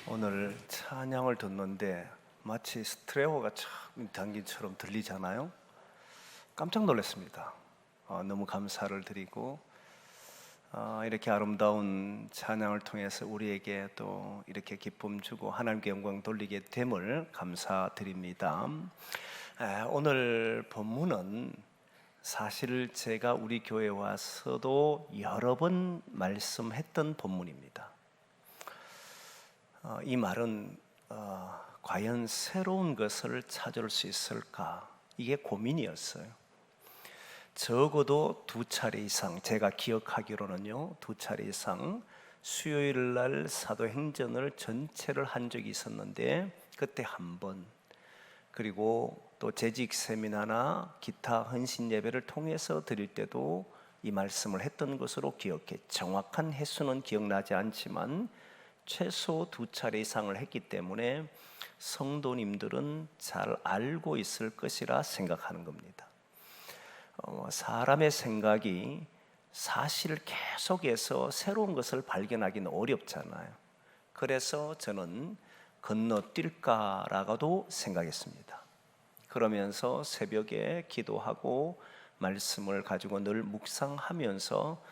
오늘 찬양을 듣는데 마치 스테레오가 참 담긴처럼 들리잖아요. 깜짝 놀랐습니다. 너무 감사를 드리고 이렇게 아름다운 찬양을 통해서 우리에게 또 이렇게 기쁨 주고 하나님께 영광 돌리게 됨을 감사드립니다. 오늘 본문은 사실 제가 우리 교회에 와서도 여러 번 말씀했던 본문입니다. 이 말은 과연 새로운 것을 찾을 수 있을까? 이게 고민이었어요. 적어도 2차례 이상, 제가 기억하기로는요 2차례 이상 수요일 날 사도행전을 전체를 한 적이 있었는데 그때 한 번, 그리고 또 재직 세미나나 기타 헌신 예배를 통해서 드릴 때도 이 말씀을 했던 것으로 기억해. 정확한 횟수는 기억나지 않지만 최소 2차례 이상을 했기 때문에 성도님들은 잘 알고 있을 것이라 생각하는 겁니다. 사람의 생각이 사실 계속해서 새로운 것을 발견하기는 어렵잖아요. 그래서 저는 건너뛸까라고도 생각했습니다. 그러면서 새벽에 기도하고 말씀을 가지고 늘 묵상하면서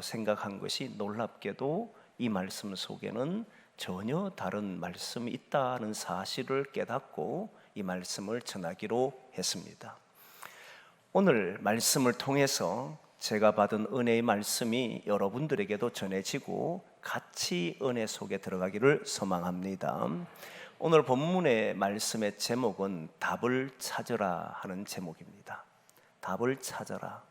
생각한 것이, 놀랍게도 이 말씀 속에는 전혀 다른 말씀이 있다는 사실을 깨닫고 이 말씀을 전하기로 했습니다. 오늘 말씀을 통해서 제가 받은 은혜의 말씀이 여러분들에게도 전해지고 같이 은혜 속에 들어가기를 소망합니다. 오늘 본문의 말씀의 제목은 답을 찾으라 하는 제목입니다. 답을 찾아라.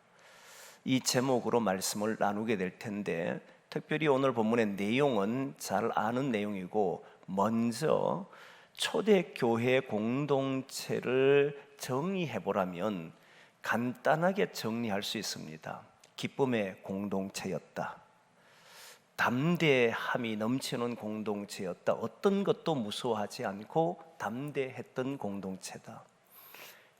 이 제목으로 말씀을 나누게 될 텐데, 특별히 오늘 본문의 내용은 잘 아는 내용이고, 먼저 초대교회 공동체를 정리해보라면 간단하게 정리할 수 있습니다. 기쁨의 공동체였다. 담대함이 넘치는 공동체였다. 어떤 것도 무서워하지 않고 담대했던 공동체다.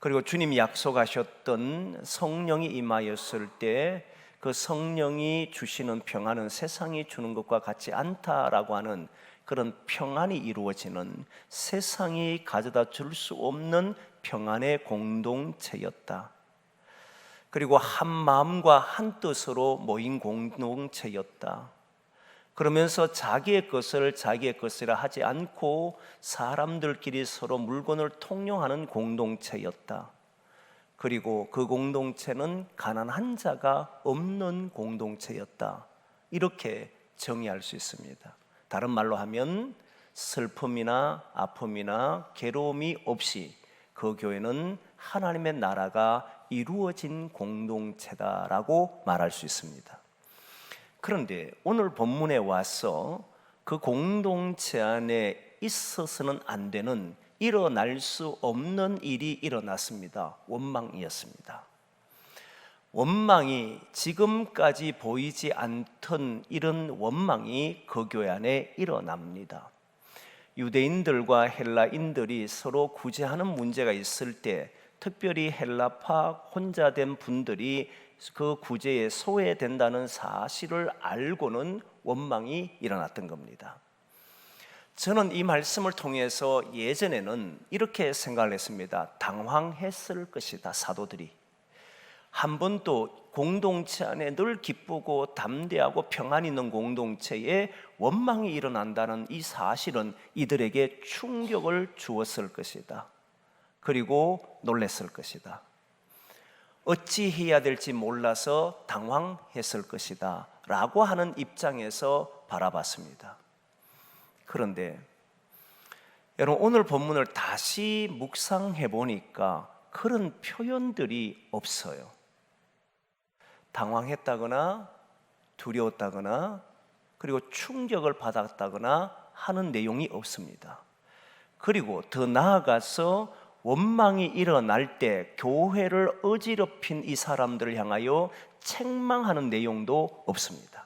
그리고 주님이 약속하셨던 성령이 임하였을 때 그 성령이 주시는 평안은 세상이 주는 것과 같지 않다라고 하는 그런 평안이 이루어지는, 세상이 가져다 줄 수 없는 평안의 공동체였다. 그리고 한 마음과 한 뜻으로 모인 공동체였다. 그러면서 자기의 것을 자기의 것이라 하지 않고 사람들끼리 서로 물건을 통용하는 공동체였다. 그리고 그 공동체는 가난한 자가 없는 공동체였다. 이렇게 정의할 수 있습니다. 다른 말로 하면 슬픔이나 아픔이나 괴로움이 없이 그 교회는 하나님의 나라가 이루어진 공동체다라고 말할 수 있습니다. 그런데 오늘 본문에 와서 그 공동체 안에 있어서는 안 되는, 일어날 수 없는 일이 일어났습니다. 원망이었습니다. 원망이, 지금까지 보이지 않던 이런 원망이 그 교회 안에 일어납니다. 유대인들과 헬라인들이 서로 구제하는 문제가 있을 때, 특별히 헬라파 혼자 된 분들이 그 구제에 소외된다는 사실을 알고는 원망이 일어났던 겁니다. 저는 이 말씀을 통해서 예전에는 이렇게 생각을 했습니다. 당황했을 것이다. 사도들이 한 번도 공동체 안에 늘 기쁘고 담대하고 평안 있는 공동체에 원망이 일어난다는 이 사실은 이들에게 충격을 주었을 것이다. 그리고 놀랐을 것이다. 어찌해야 될지 몰라서 당황했을 것이다 라고 하는 입장에서 바라봤습니다. 그런데 여러분, 오늘 본문을 다시 묵상해 보니까 그런 표현들이 없어요. 당황했다거나 두려웠다거나 그리고 충격을 받았다거나 하는 내용이 없습니다. 그리고 더 나아가서 원망이 일어날 때 교회를 어지럽힌 이 사람들을 향하여 책망하는 내용도 없습니다.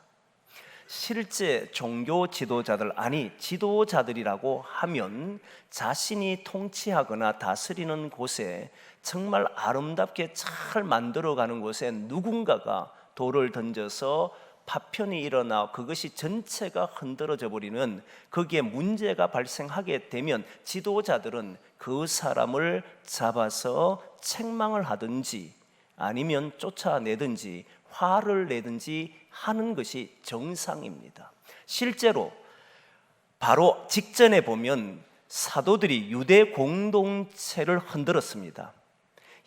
실제 종교 지도자들, 아니 지도자들이라고 하면 자신이 통치하거나 다스리는 곳에, 정말 아름답게 잘 만들어가는 곳에 누군가가 돌을 던져서 파편이 일어나 그것이 전체가 흔들어져 버리는, 거기에 문제가 발생하게 되면 지도자들은 그 사람을 잡아서 책망을 하든지 아니면 쫓아내든지 화를 내든지 하는 것이 정상입니다. 실제로 바로 직전에 보면 사도들이 유대 공동체를 흔들었습니다.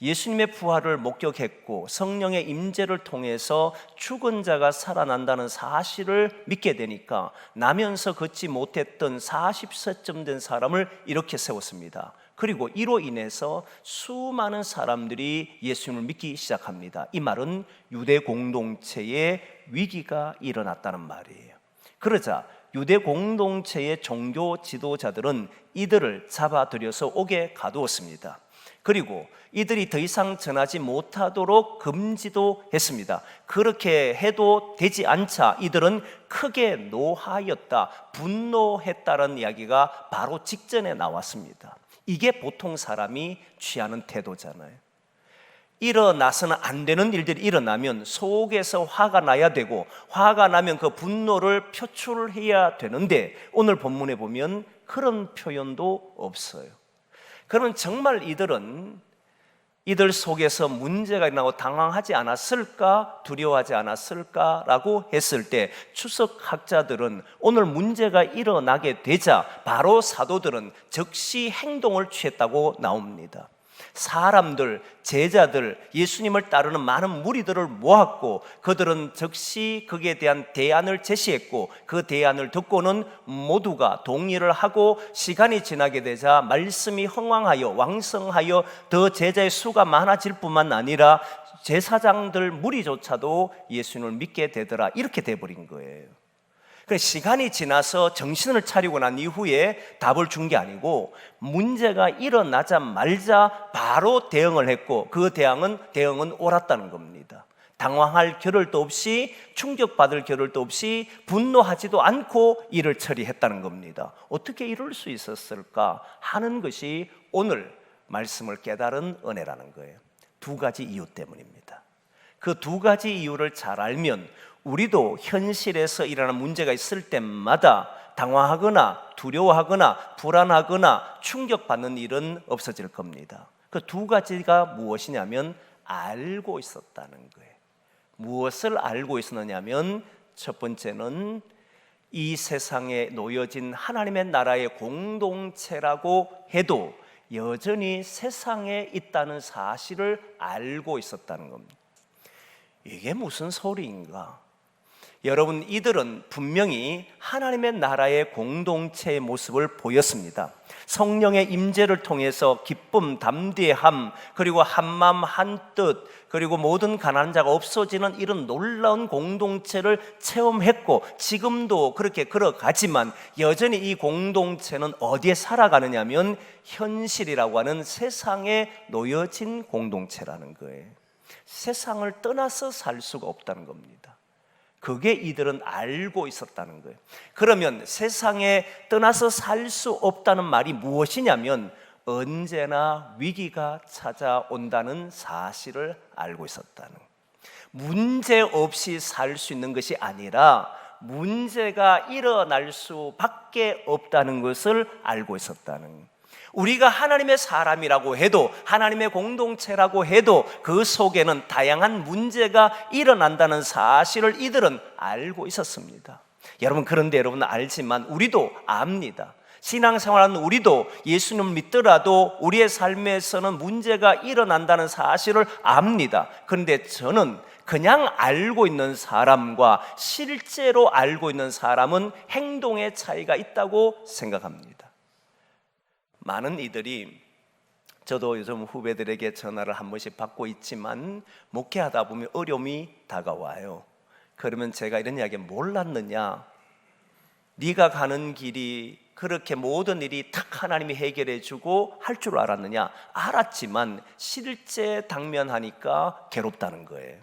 예수님의 부활을 목격했고 성령의 임재를 통해서 죽은 자가 살아난다는 사실을 믿게 되니까 나면서 걷지 못했던 40세쯤 된 사람을 이렇게 세웠습니다. 그리고 이로 인해서 수많은 사람들이 예수님을 믿기 시작합니다. 이 말은 유대 공동체에 위기가 일어났다는 말이에요. 그러자 유대 공동체의 종교 지도자들은 이들을 잡아들여서 옥에 가두었습니다. 그리고 이들이 더 이상 전하지 못하도록 금지도 했습니다. 그렇게 해도 되지 않자 이들은 크게 노하였다, 분노했다는 이야기가 바로 직전에 나왔습니다. 이게 보통 사람이 취하는 태도잖아요. 일어나서는 안 되는 일들이 일어나면 속에서 화가 나야 되고, 화가 나면 그 분노를 표출해야 되는데 오늘 본문에 보면 그런 표현도 없어요. 그러면 정말 이들 속에서 문제가 일어나고 당황하지 않았을까, 두려워하지 않았을까라고 했을 때 추석학자들은 오늘 문제가 일어나게 되자 바로 사도들은 즉시 행동을 취했다고 나옵니다. 사람들, 제자들, 예수님을 따르는 많은 무리들을 모았고 그들은 즉시 거기에 대한 대안을 제시했고 그 대안을 듣고는 모두가 동의를 하고 시간이 지나게 되자 말씀이 흥왕하여 왕성하여 더 제자의 수가 많아질 뿐만 아니라 제사장들 무리조차도 예수님을 믿게 되더라, 이렇게 돼버린 거예요. 시간이 지나서 정신을 차리고 난 이후에 답을 준 게 아니고 문제가 일어나자마자 바로 대응을 했고 그 대응은 옳았다는 겁니다. 당황할 겨를도 없이, 충격받을 겨를도 없이, 분노하지도 않고 일을 처리했다는 겁니다. 어떻게 이럴 수 있었을까 하는 것이 오늘 말씀을 깨달은 은혜라는 거예요. 두 가지 이유 때문입니다. 그 두 가지 이유를 잘 알면 우리도 현실에서 일어나는 문제가 있을 때마다 당황하거나 두려워하거나 불안하거나 충격받는 일은 없어질 겁니다. 그 두 가지가 무엇이냐면 알고 있었다는 거예요. 무엇을 알고 있었느냐면 첫 번째는 이 세상에 놓여진 하나님의 나라의 공동체라고 해도 여전히 세상에 있다는 사실을 알고 있었다는 겁니다. 이게 무슨 소리인가? 여러분, 이들은 분명히 하나님의 나라의 공동체의 모습을 보였습니다. 성령의 임재를 통해서 기쁨, 담대함, 그리고 한마음 한뜻, 그리고 모든 가난한 자가 없어지는 이런 놀라운 공동체를 체험했고 지금도 그렇게 걸어가지만 여전히 이 공동체는 어디에 살아가느냐면 현실이라고 하는 세상에 놓여진 공동체라는 거예요. 세상을 떠나서 살 수가 없다는 겁니다. 그게 이들은 알고 있었다는 거예요. 그러면 세상에 떠나서 살 수 없다는 말이 무엇이냐면 언제나 위기가 찾아온다는 사실을 알고 있었다는 거예요. 문제 없이 살 수 있는 것이 아니라 문제가 일어날 수밖에 없다는 것을 알고 있었다는 거예요. 우리가 하나님의 사람이라고 해도, 하나님의 공동체라고 해도 그 속에는 다양한 문제가 일어난다는 사실을 이들은 알고 있었습니다. 여러분, 그런데 여러분 알지만 우리도 압니다. 신앙생활하는 우리도 예수님을 믿더라도 우리의 삶에서는 문제가 일어난다는 사실을 압니다. 그런데 저는 그냥 알고 있는 사람과 실제로 알고 있는 사람은 행동의 차이가 있다고 생각합니다. 많은 이들이, 저도 요즘 후배들에게 전화를 한 번씩 받고 있지만 목회하다 보면 어려움이 다가와요. 그러면 제가 이런 이야기, 몰랐느냐? 네가 가는 길이 그렇게 모든 일이 탁 하나님이 해결해 주고 할 줄 알았느냐? 알았지만 실제 당면하니까 괴롭다는 거예요.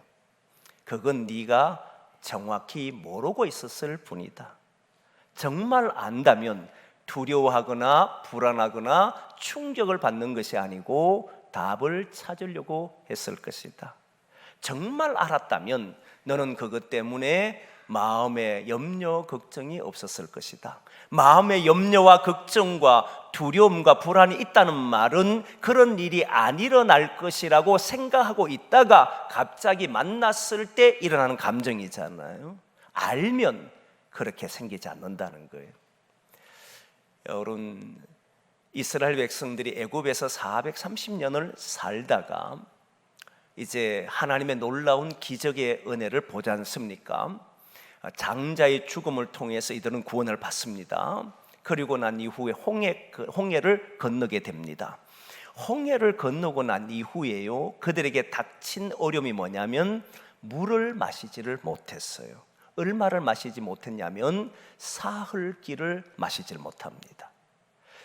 그건 네가 정확히 모르고 있었을 뿐이다. 정말 안다면 두려워하거나 불안하거나 충격을 받는 것이 아니고 답을 찾으려고 했을 것이다. 정말 알았다면 너는 그것 때문에 마음에 염려, 걱정이 없었을 것이다. 마음에 염려와 걱정과 두려움과 불안이 있다는 말은 그런 일이 안 일어날 것이라고 생각하고 있다가 갑자기 만났을 때 일어나는 감정이잖아요. 알면 그렇게 생기지 않는다는 거예요. 여러분, 이스라엘 백성들이 애굽에서 430년을 살다가 이제 하나님의 놀라운 기적의 은혜를 보지 않습니까? 장자의 죽음을 통해서 이들은 구원을 받습니다. 그리고 난 이후에 홍해를 건너게 됩니다. 홍해를 건너고 난 이후에요, 그들에게 닥친 어려움이 뭐냐면 물을 마시지를 못했어요. 얼마를 마시지 못했냐면 사흘길을 마시질 못합니다.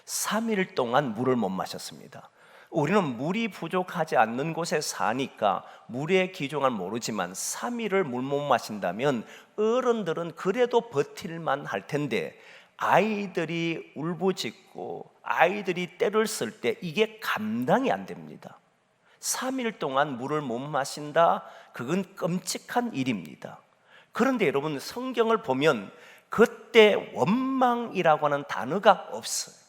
3일 동안 물을 못 마셨습니다. 우리는 물이 부족하지 않는 곳에 사니까 물의 기종을 모르지만 3일을 물 못 마신다면 어른들은 그래도 버틸만 할 텐데 아이들이 울부짖고 아이들이 때를 쓸 때 이게 감당이 안 됩니다. 3일 동안 물을 못 마신다, 그건 끔찍한 일입니다. 그런데 여러분, 성경을 보면 그때 원망이라고 하는 단어가 없어요.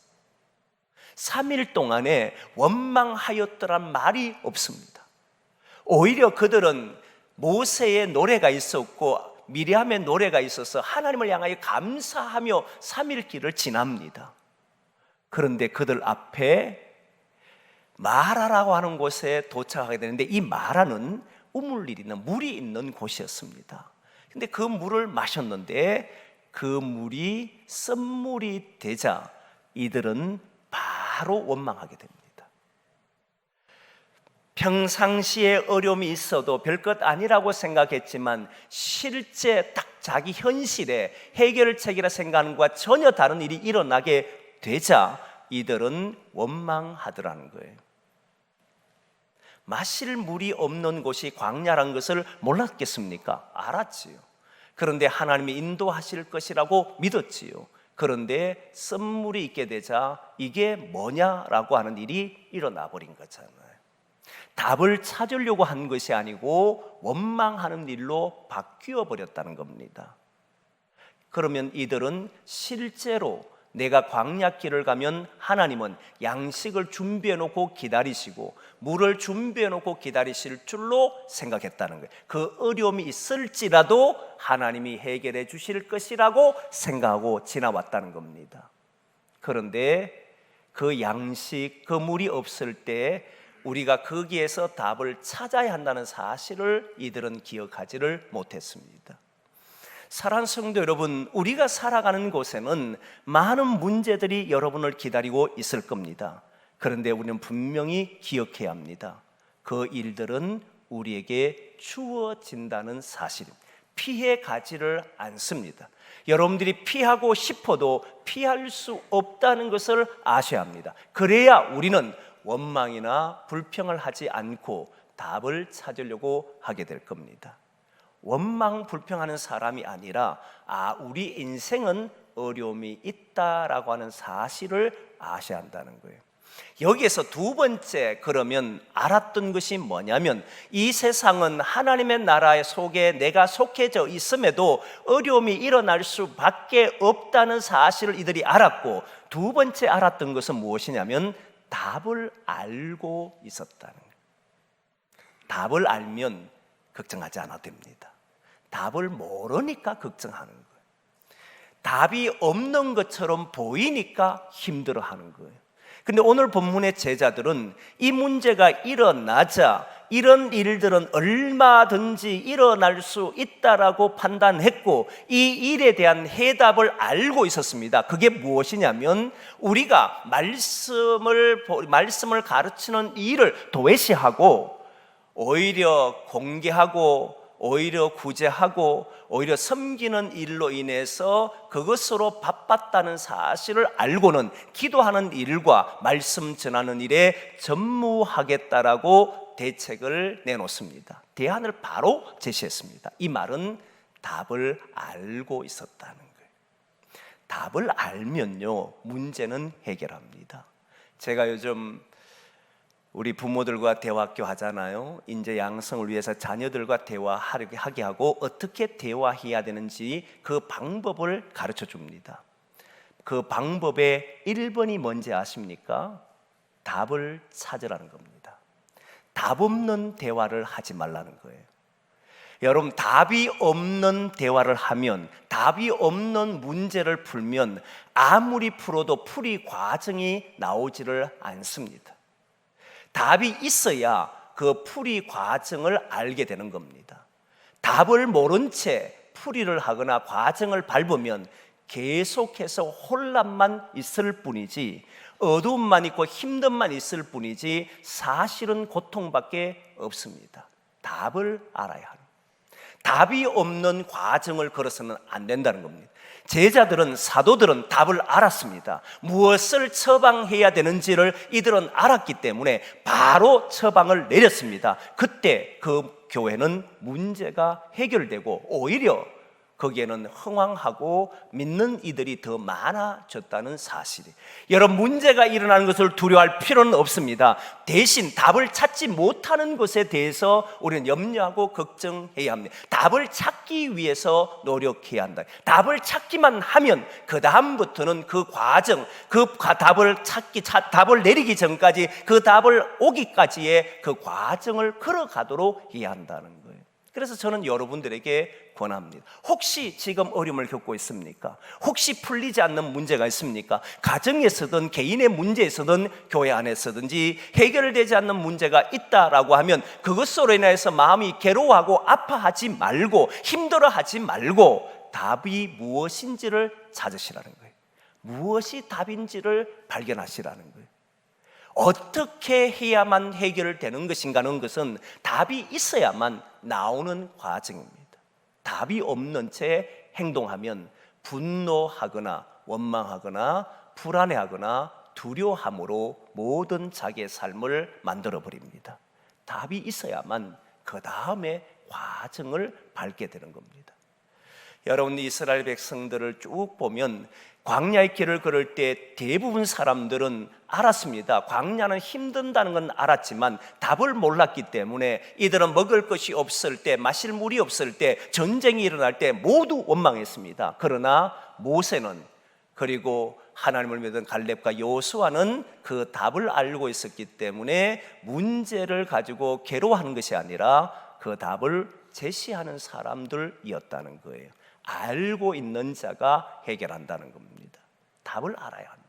3일 동안에 원망하였더란 말이 없습니다. 오히려 그들은 모세의 노래가 있었고 미리암의 노래가 있어서 하나님을 향하여 감사하며 3일 길을 지납니다. 그런데 그들 앞에 마라라고 하는 곳에 도착하게 되는데 이 마라는 우물리는 물이 있는 곳이었습니다. 근데 그 물을 마셨는데 그 물이 쓴물이 되자 이들은 바로 원망하게 됩니다. 평상시에 어려움이 있어도 별것 아니라고 생각했지만 실제 딱 자기 현실에 해결책이라 생각하는 것과 전혀 다른 일이 일어나게 되자 이들은 원망하더라는 거예요. 마실 물이 없는 곳이 광야란 것을 몰랐겠습니까? 알았지요. 그런데 하나님이 인도하실 것이라고 믿었지요. 그런데 쓴물이 있게 되자 이게 뭐냐라고 하는 일이 일어나 버린 거잖아요. 답을 찾으려고 한 것이 아니고 원망하는 일로 바뀌어 버렸다는 겁니다. 그러면 이들은 실제로 내가 광야길을 가면 하나님은 양식을 준비해 놓고 기다리시고 물을 준비해 놓고 기다리실 줄로 생각했다는 거예요. 그 어려움이 있을지라도 하나님이 해결해 주실 것이라고 생각하고 지나왔다는 겁니다. 그런데 그 양식, 그 물이 없을 때 우리가 거기에서 답을 찾아야 한다는 사실을 이들은 기억하지를 못했습니다. 사랑하는 성도 여러분, 우리가 살아가는 곳에는 많은 문제들이 여러분을 기다리고 있을 겁니다. 그런데 우리는 분명히 기억해야 합니다. 그 일들은 우리에게 주어진다는 사실, 피해 가지를 않습니다. 여러분들이 피하고 싶어도 피할 수 없다는 것을 아셔야 합니다. 그래야 우리는 원망이나 불평을 하지 않고 답을 찾으려고 하게 될 겁니다. 원망 불평하는 사람이 아니라 우리 인생은 어려움이 있다라고 하는 사실을 아셔야 한다는 거예요. 여기에서 두 번째, 그러면 알았던 것이 뭐냐면 이 세상은 하나님의 나라 속에 내가 속해져 있음에도 어려움이 일어날 수밖에 없다는 사실을 이들이 알았고, 두 번째 알았던 것은 무엇이냐면 답을 알고 있었다는 거예요. 답을 알면 걱정하지 않아도 됩니다. 답을 모르니까 걱정하는 거예요. 답이 없는 것처럼 보이니까 힘들어하는 거예요. 근데 오늘 본문의 제자들은 이 문제가 일어나자 이런 일들은 얼마든지 일어날 수 있다라고 판단했고 이 일에 대한 해답을 알고 있었습니다. 그게 무엇이냐면 우리가 말씀을 가르치는 일을 도외시하고 오히려 공개하고 오히려 구제하고 오히려 섬기는 일로 인해서 그것으로 바빴다는 사실을 알고는 기도하는 일과 말씀 전하는 일에 전무하겠다라고 대책을 내놓습니다. 대안을 바로 제시했습니다. 이 말은 답을 알고 있었다는 거예요. 답을 알면요, 문제는 해결합니다. 제가 요즘 우리 부모들과 대화학교 하잖아요. 인재 양성을 위해서 자녀들과 대화하게 하고 어떻게 대화해야 되는지 그 방법을 가르쳐 줍니다. 그 방법의 1번이 뭔지 아십니까? 답을 찾으라는 겁니다. 답 없는 대화를 하지 말라는 거예요. 여러분, 답이 없는 대화를 하면, 답이 없는 문제를 풀면 아무리 풀어도 풀이 과정이 나오지를 않습니다. 답이 있어야 그 풀이 과정을 알게 되는 겁니다. 답을 모른 채 풀이를 하거나 과정을 밟으면 계속해서 혼란만 있을 뿐이지, 어두움만 있고 힘듦만 있을 뿐이지 사실은 고통밖에 없습니다. 답을 알아야 합니다. 답이 없는 과정을 걸어서는 안 된다는 겁니다. 제자들은, 사도들은 답을 알았습니다. 무엇을 처방해야 되는지를 이들은 알았기 때문에 바로 처방을 내렸습니다. 그때 그 교회는 문제가 해결되고 오히려 거기에는 흥왕하고 믿는 이들이 더 많아졌다는 사실이, 여러분, 문제가 일어나는 것을 두려워할 필요는 없습니다. 대신 답을 찾지 못하는 것에 대해서 우리는 염려하고 걱정해야 합니다. 답을 찾기 위해서 노력해야 한다. 답을 찾기만 하면 그 다음부터는 그 과정, 답을 내리기 전까지, 그 답을 오기까지의 그 과정을 걸어가도록 해야 한다는 거예요. 그래서 저는 여러분들에게 권합니다. 혹시 지금 어려움을 겪고 있습니까? 혹시 풀리지 않는 문제가 있습니까? 가정에서든 개인의 문제에서든 교회 안에서든지 해결되지 않는 문제가 있다라고 하면 그것으로 인해서 마음이 괴로워하고 아파하지 말고 힘들어하지 말고 답이 무엇인지를 찾으시라는 거예요. 무엇이 답인지를 발견하시라는 거예요. 어떻게 해야만 해결되는 것인가는 것은 답이 있어야만 나오는 과정입니다. 답이 없는 채 행동하면 분노하거나 원망하거나 불안해하거나 두려워함으로 모든 자기의 삶을 만들어버립니다. 답이 있어야만 그 다음에 과정을 밟게 되는 겁니다. 여러분, 이스라엘 백성들을 쭉 보면 광야의 길을 걸을 때 대부분 사람들은 알았습니다. 광야는 힘든다는 건 알았지만 답을 몰랐기 때문에 이들은 먹을 것이 없을 때, 마실 물이 없을 때, 전쟁이 일어날 때 모두 원망했습니다. 그러나 모세는, 그리고 하나님을 믿은 갈렙과 여호수아는 그 답을 알고 있었기 때문에 문제를 가지고 괴로워하는 것이 아니라 그 답을 제시하는 사람들이었다는 거예요. 알고 있는 자가 해결한다는 겁니다. 답을 알아야 합니다.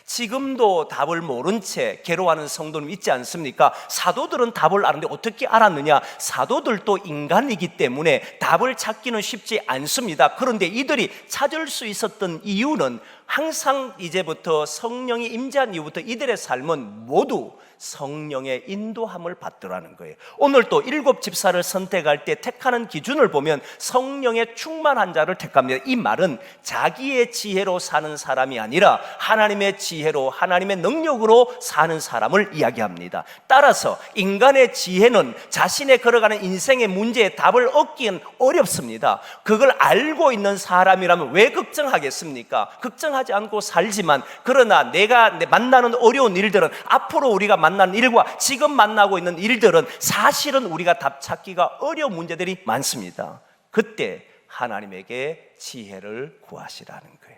지금도 답을 모른 채 괴로워하는 성도는 있지 않습니까? 사도들은 답을 아는데 어떻게 알았느냐? 사도들도 인간이기 때문에 답을 찾기는 쉽지 않습니다. 그런데 이들이 찾을 수 있었던 이유는 항상 이제부터 성령이 임재한 이후부터 이들의 삶은 모두 성령의 인도함을 받더라는 거예요. 오늘 또 7 집사를 선택할 때 택하는 기준을 보면 성령의 충만한 자를 택합니다. 이 말은 자기의 지혜로 사는 사람이 아니라 하나님의 지혜로, 하나님의 능력으로 사는 사람을 이야기합니다. 따라서 인간의 지혜는 자신의 걸어가는 인생의 문제에 답을 얻기는 어렵습니다. 그걸 알고 있는 사람이라면 왜 걱정하겠습니까? 걱정하지 않고 살지만, 그러나 내가 만나는 어려운 일들은, 앞으로 우리가 만나는 일과 지금 만나고 있는 일들은 사실은 우리가 답 찾기가 어려운 문제들이 많습니다. 그때 하나님에게 지혜를 구하시라는 거예요.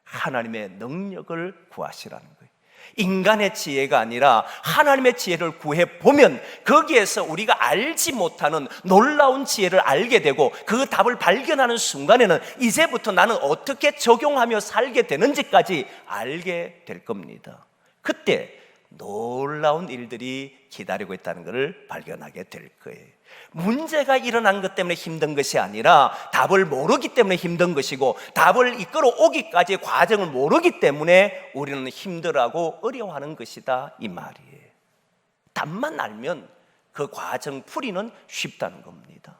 하나님의 능력을 구하시라는 거예요. 인간의 지혜가 아니라 하나님의 지혜를 구해보면 거기에서 우리가 알지 못하는 놀라운 지혜를 알게 되고, 그 답을 발견하는 순간에는 이제부터 나는 어떻게 적용하며 살게 되는지까지 알게 될 겁니다. 그때 놀라운 일들이 기다리고 있다는 것을 발견하게 될 거예요. 문제가 일어난 것 때문에 힘든 것이 아니라 답을 모르기 때문에 힘든 것이고, 답을 이끌어 오기까지의 과정을 모르기 때문에 우리는 힘들어하고 어려워하는 것이다, 이 말이에요. 답만 알면 그 과정 풀이는 쉽다는 겁니다.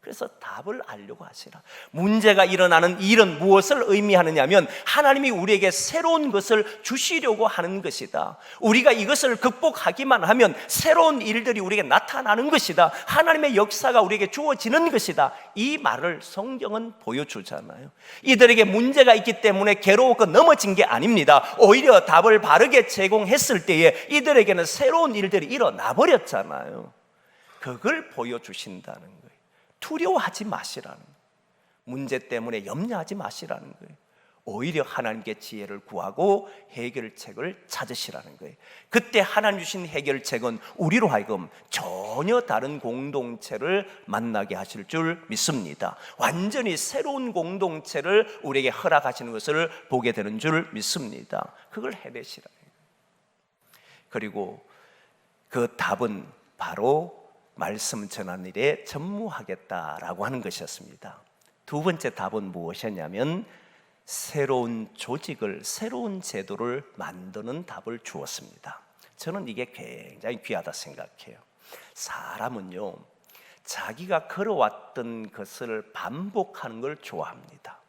그래서 답을 알려고 하시라. 문제가 일어나는 일은 무엇을 의미하느냐면 하나님이 우리에게 새로운 것을 주시려고 하는 것이다. 우리가 이것을 극복하기만 하면 새로운 일들이 우리에게 나타나는 것이다. 하나님의 역사가 우리에게 주어지는 것이다. 이 말을 성경은 보여주잖아요. 이들에게 문제가 있기 때문에 괴로웠고 넘어진 게 아닙니다. 오히려 답을 바르게 제공했을 때에 이들에게는 새로운 일들이 일어나 버렸잖아요. 그걸 보여주신다는 거예요. 두려워하지 마시라는 거예요. 문제 때문에 염려하지 마시라는 거예요. 오히려 하나님께 지혜를 구하고 해결책을 찾으시라는 거예요. 그때 하나님 주신 해결책은 우리로 하여금 전혀 다른 공동체를 만나게 하실 줄 믿습니다. 완전히 새로운 공동체를 우리에게 허락하시는 것을 보게 되는 줄 믿습니다. 그걸 해내시라는 거예요. 그리고 그 답은 바로 말씀 전하는 일에 전무하겠다라고 하는 것이었습니다. 두 번째 답은 무엇이었냐면 새로운 조직을, 새로운 제도를 만드는 답을 주었습니다. 저는 이게 굉장히 귀하다 생각해요. 사람은요, 자기가 걸어왔던 것을 반복하는 걸 좋아합니다.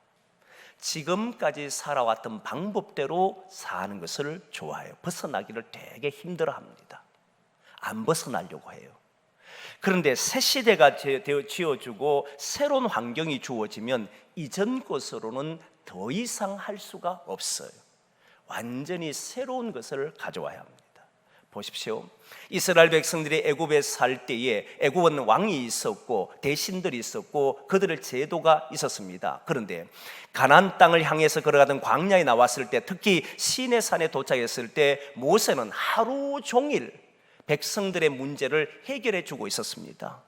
지금까지 살아왔던 방법대로 사는 것을 좋아해요. 벗어나기를 되게 힘들어합니다. 안 벗어나려고 해요. 그런데 새 시대가 지어주고 새로운 환경이 주어지면 이전 것으로는 더 이상 할 수가 없어요. 완전히 새로운 것을 가져와야 합니다. 보십시오. 이스라엘 백성들이 애굽에 살 때에 애굽은 왕이 있었고 대신들이 있었고 그들의 제도가 있었습니다. 그런데 가나안 땅을 향해서 걸어가던 광야에 나왔을 때, 특히 시내산에 도착했을 때 모세는 하루 종일 백성들의 문제를 해결해 주고 있었습니다.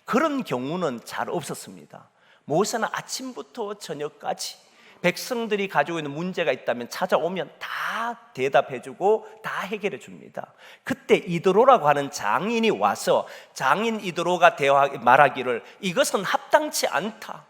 그런 경우는 잘 없었습니다. 모세는 아침부터 저녁까지 백성들이 가지고 있는 문제가 있다면 찾아오면 다 대답해 주고 다 해결해 줍니다. 그때 이드로라고 하는 장인이 와서 장인 이드로가 말하기를 이것은 합당치 않다,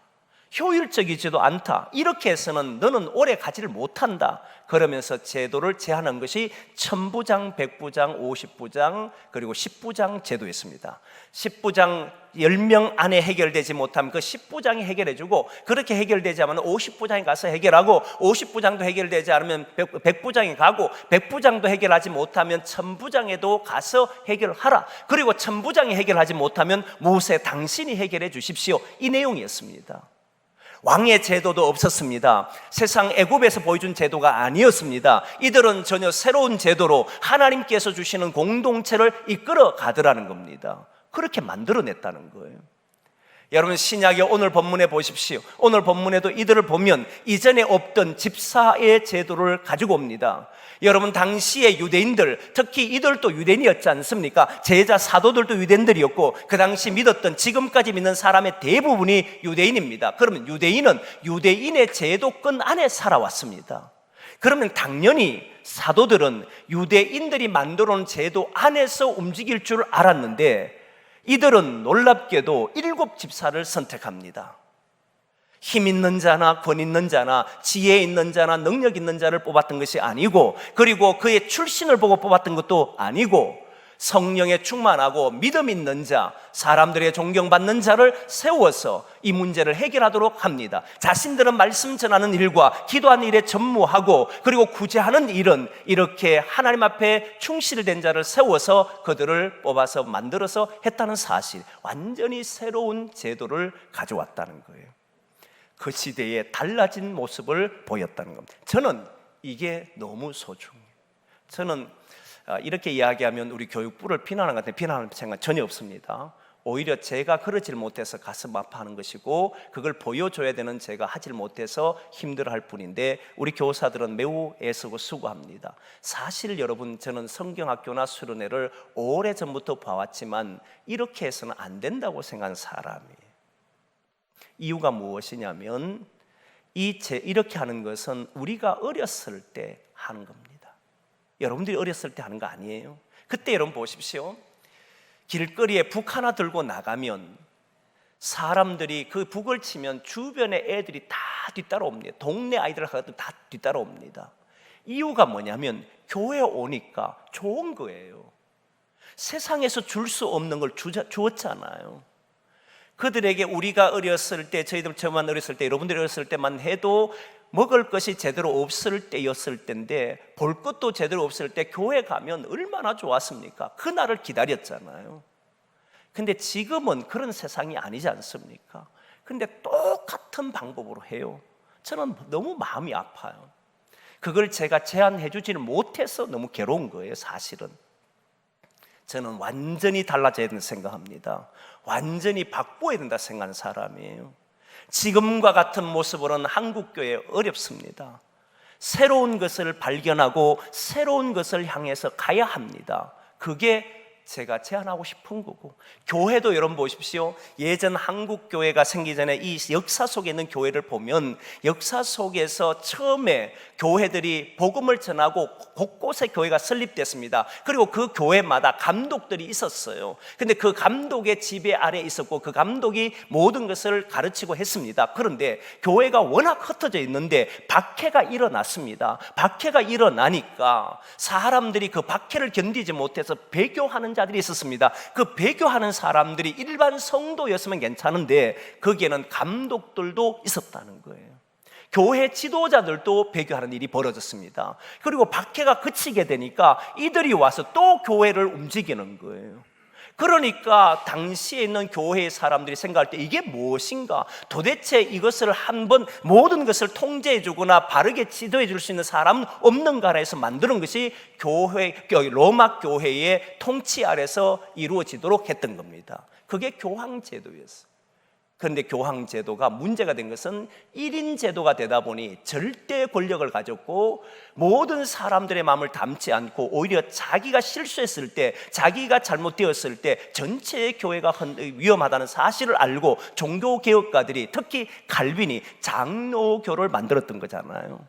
효율적이지도 않다, 이렇게 해서는 너는 오래 가지를 못한다, 그러면서 제도를 제안한 것이 1000부장, 100부장, 50부장 그리고 10부장 제도였습니다. 10부장 10명 안에 해결되지 못하면 그 10부장이 해결해주고, 그렇게 해결되지 않으면 50부장이 가서 해결하고, 50부장도 해결되지 않으면 100부장이 가고, 100부장도 해결하지 못하면 1000부장에도 가서 해결하라. 그리고 1000부장이 해결하지 못하면 모세 당신이 해결해 주십시오. 이 내용이었습니다. 왕의 제도도 없었습니다. 세상 애굽에서 보여준 제도가 아니었습니다. 이들은 전혀 새로운 제도로 하나님께서 주시는 공동체를 이끌어 가더라는 겁니다. 그렇게 만들어냈다는 거예요. 여러분, 신약의 오늘 본문에 보십시오. 오늘 본문에도 이들을 보면 이전에 없던 집사의 제도를 가지고 옵니다. 여러분, 당시의 유대인들, 특히 이들도 유대인이었지 않습니까? 제자 사도들도 유대인들이었고 그 당시 믿었던, 지금까지 믿는 사람의 대부분이 유대인입니다. 그러면 유대인은 유대인의 제도권 안에 살아왔습니다. 그러면 당연히 사도들은 유대인들이 만들어 놓은 제도 안에서 움직일 줄 알았는데, 이들은 놀랍게도 7 집사를 선택합니다. 힘 있는 자나 권 있는 자나 지혜 있는 자나 능력 있는 자를 뽑았던 것이 아니고, 그리고 그의 출신을 보고 뽑았던 것도 아니고, 성령에 충만하고 믿음 있는 자, 사람들의 존경받는 자를 세워서 이 문제를 해결하도록 합니다. 자신들은 말씀 전하는 일과 기도하는 일에 전무하고, 그리고 구제하는 일은 이렇게 하나님 앞에 충실된 자를 세워서 그들을 뽑아서 만들어서 했다는 사실, 완전히 새로운 제도를 가져왔다는 거예요. 그 시대에 달라진 모습을 보였다는 겁니다. 저는 이게 너무 소중해요. 저는 이렇게 이야기하면 우리 교육부를 비난하는 것 같아요. 비난하는 생각 전혀 없습니다. 오히려 제가 그러질 못해서 가슴 아파하는 것이고, 그걸 보여줘야 되는 제가 하질 못해서 힘들어할 뿐인데, 우리 교사들은 매우 애쓰고 수고합니다. 사실 여러분, 저는 성경학교나 수련회를 오래전부터 봐왔지만 이렇게 해서는 안 된다고 생각하는 사람이에요. 이유가 무엇이냐면 이렇게 하는 것은 우리가 어렸을 때 하는 겁니다. 여러분들이 어렸을 때 하는 거 아니에요. 그때 여러분 보십시오. 길거리에 북 하나 들고 나가면 사람들이 그 북을 치면 주변의 애들이 다 뒤따라옵니다. 동네 아이들 하고도 다 뒤따라옵니다. 이유가 뭐냐면 교회 오니까 좋은 거예요. 세상에서 줄 수 없는 걸 주었잖아요. 그들에게 우리가 어렸을 때, 저희들 저만 어렸을 때, 여러분들이 어렸을 때만 해도 먹을 것이 제대로 없을 때였을 때인데, 볼 것도 제대로 없을 때 교회 가면 얼마나 좋았습니까? 그날을 기다렸잖아요. 근데 지금은 그런 세상이 아니지 않습니까? 근데 똑같은 방법으로 해요. 저는 너무 마음이 아파요. 그걸 제가 제한해 주지를 못해서 너무 괴로운 거예요, 사실은. 저는 완전히 달라져야 된다 생각합니다. 완전히 바꿔야 된다 생각하는 사람이에요. 지금과 같은 모습으로는 한국교회 어렵습니다. 새로운 것을 발견하고 새로운 것을 향해서 가야 합니다. 그게 제가 제안하고 싶은 거고, 교회도 여러분 보십시오. 예전 한국 교회가 생기기 전에 이 역사 속에 있는 교회를 보면 역사 속에서 처음에 교회들이 복음을 전하고 곳곳에 교회가 설립됐습니다. 그리고 그 교회마다 감독들이 있었어요. 근데 그 감독의 지배 아래 있었고 그 감독이 모든 것을 가르치고 했습니다. 그런데 교회가 워낙 흩어져 있는데 박해가 일어났습니다. 박해가 일어나니까 사람들이 그 박해를 견디지 못해서 배교하는 자들이 있었습니다. 그 배교하는 사람들이 일반 성도였으면 괜찮은데 거기에는 감독들도 있었다는 거예요. 교회 지도자들도 배교하는 일이 벌어졌습니다. 그리고 박해가 그치게 되니까 이들이 와서 또 교회를 움직이는 거예요. 그러니까 당시에 있는 교회의 사람들이 생각할 때 이게 무엇인가? 도대체 이것을 한번 모든 것을 통제해 주거나 바르게 지도해 줄 수 있는 사람은 없는가라 해서 만드는 것이 로마 교회의 통치 아래서 이루어지도록 했던 겁니다. 그게 교황제도였어요. 그런데 교황제도가 문제가 된 것은 1인 제도가 되다 보니 절대 권력을 가졌고 모든 사람들의 마음을 담지 않고 오히려 자기가 실수했을 때, 자기가 잘못되었을 때 전체의 교회가 위험하다는 사실을 알고 종교개혁가들이, 특히 칼빈이 장로교를 만들었던 거잖아요.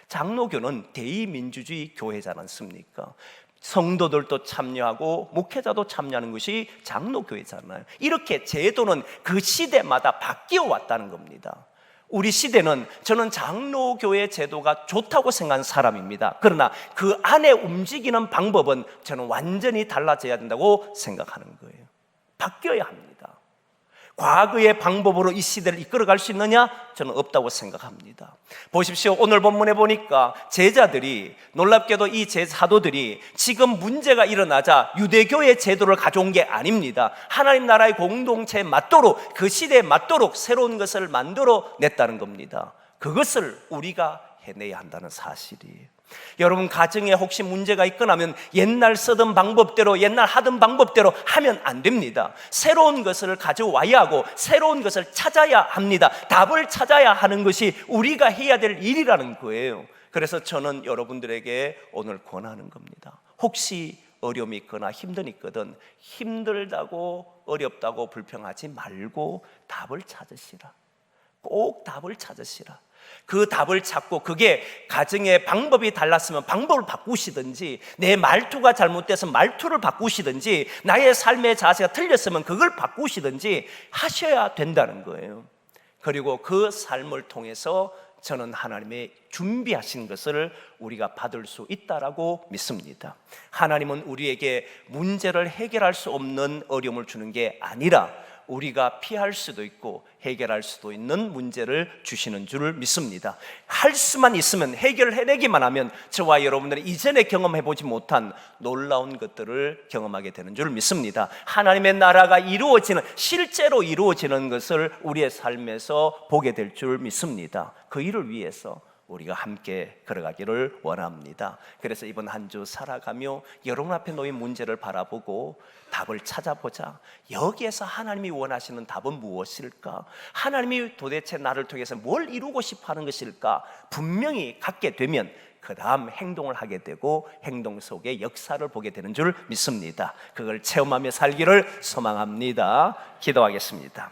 장로교는 대의민주주의 교회지 않습니까? 성도들도 참여하고 목회자도 참여하는 것이 장로교회잖아요. 이렇게 제도는 그 시대마다 바뀌어 왔다는 겁니다. 우리 시대는, 저는 장로교회 제도가 좋다고 생각하는 사람입니다. 그러나 그 안에 움직이는 방법은 저는 완전히 달라져야 된다고 생각하는 거예요. 바뀌어야 합니다. 과거의 방법으로 이 시대를 이끌어갈 수 있느냐? 저는 없다고 생각합니다. 보십시오. 오늘 본문에 보니까 제자들이, 놀랍게도 이 사도들이 지금 문제가 일어나자 유대교의 제도를 가져온 게 아닙니다. 하나님 나라의 공동체에 맞도록, 그 시대에 맞도록 새로운 것을 만들어 냈다는 겁니다. 그것을 우리가 해내야 한다는 사실이에요. 여러분, 가정에 혹시 문제가 있거나 하면 옛날 쓰던 방법대로, 옛날 하던 방법대로 하면 안 됩니다. 새로운 것을 가져와야 하고 새로운 것을 찾아야 합니다. 답을 찾아야 하는 것이 우리가 해야 될 일이라는 거예요. 그래서 저는 여러분들에게 오늘 권하는 겁니다. 혹시 어려움이 있거나 힘든 있거든, 힘들다고 어렵다고 불평하지 말고 답을 찾으시라. 꼭 답을 찾으시라. 그 답을 찾고, 그게 가정의 방법이 달랐으면 방법을 바꾸시든지, 내 말투가 잘못돼서 말투를 바꾸시든지, 나의 삶의 자세가 틀렸으면 그걸 바꾸시든지 하셔야 된다는 거예요. 그리고 그 삶을 통해서 저는 하나님의 준비하신 것을 우리가 받을 수 있다라고 믿습니다. 하나님은 우리에게 문제를 해결할 수 없는 어려움을 주는 게 아니라 우리가 피할 수도 있고 해결할 수도 있는 문제를 주시는 줄 믿습니다. 할 수만 있으면, 해결해내기만 하면 저와 여러분들이 이전에 경험해보지 못한 놀라운 것들을 경험하게 되는 줄 믿습니다. 하나님의 나라가 이루어지는, 실제로 이루어지는 것을 우리의 삶에서 보게 될 줄 믿습니다. 그 일을 위해서 우리가 함께 걸어가기를 원합니다. 그래서 이번 한 주 살아가며 여러분 앞에 놓인 문제를 바라보고 답을 찾아보자. 여기에서 하나님이 원하시는 답은 무엇일까? 하나님이 도대체 나를 통해서 뭘 이루고 싶어 하는 것일까? 분명히 갖게 되면 그 다음 행동을 하게 되고 행동 속에 역사를 보게 되는 줄 믿습니다. 그걸 체험하며 살기를 소망합니다. 기도하겠습니다.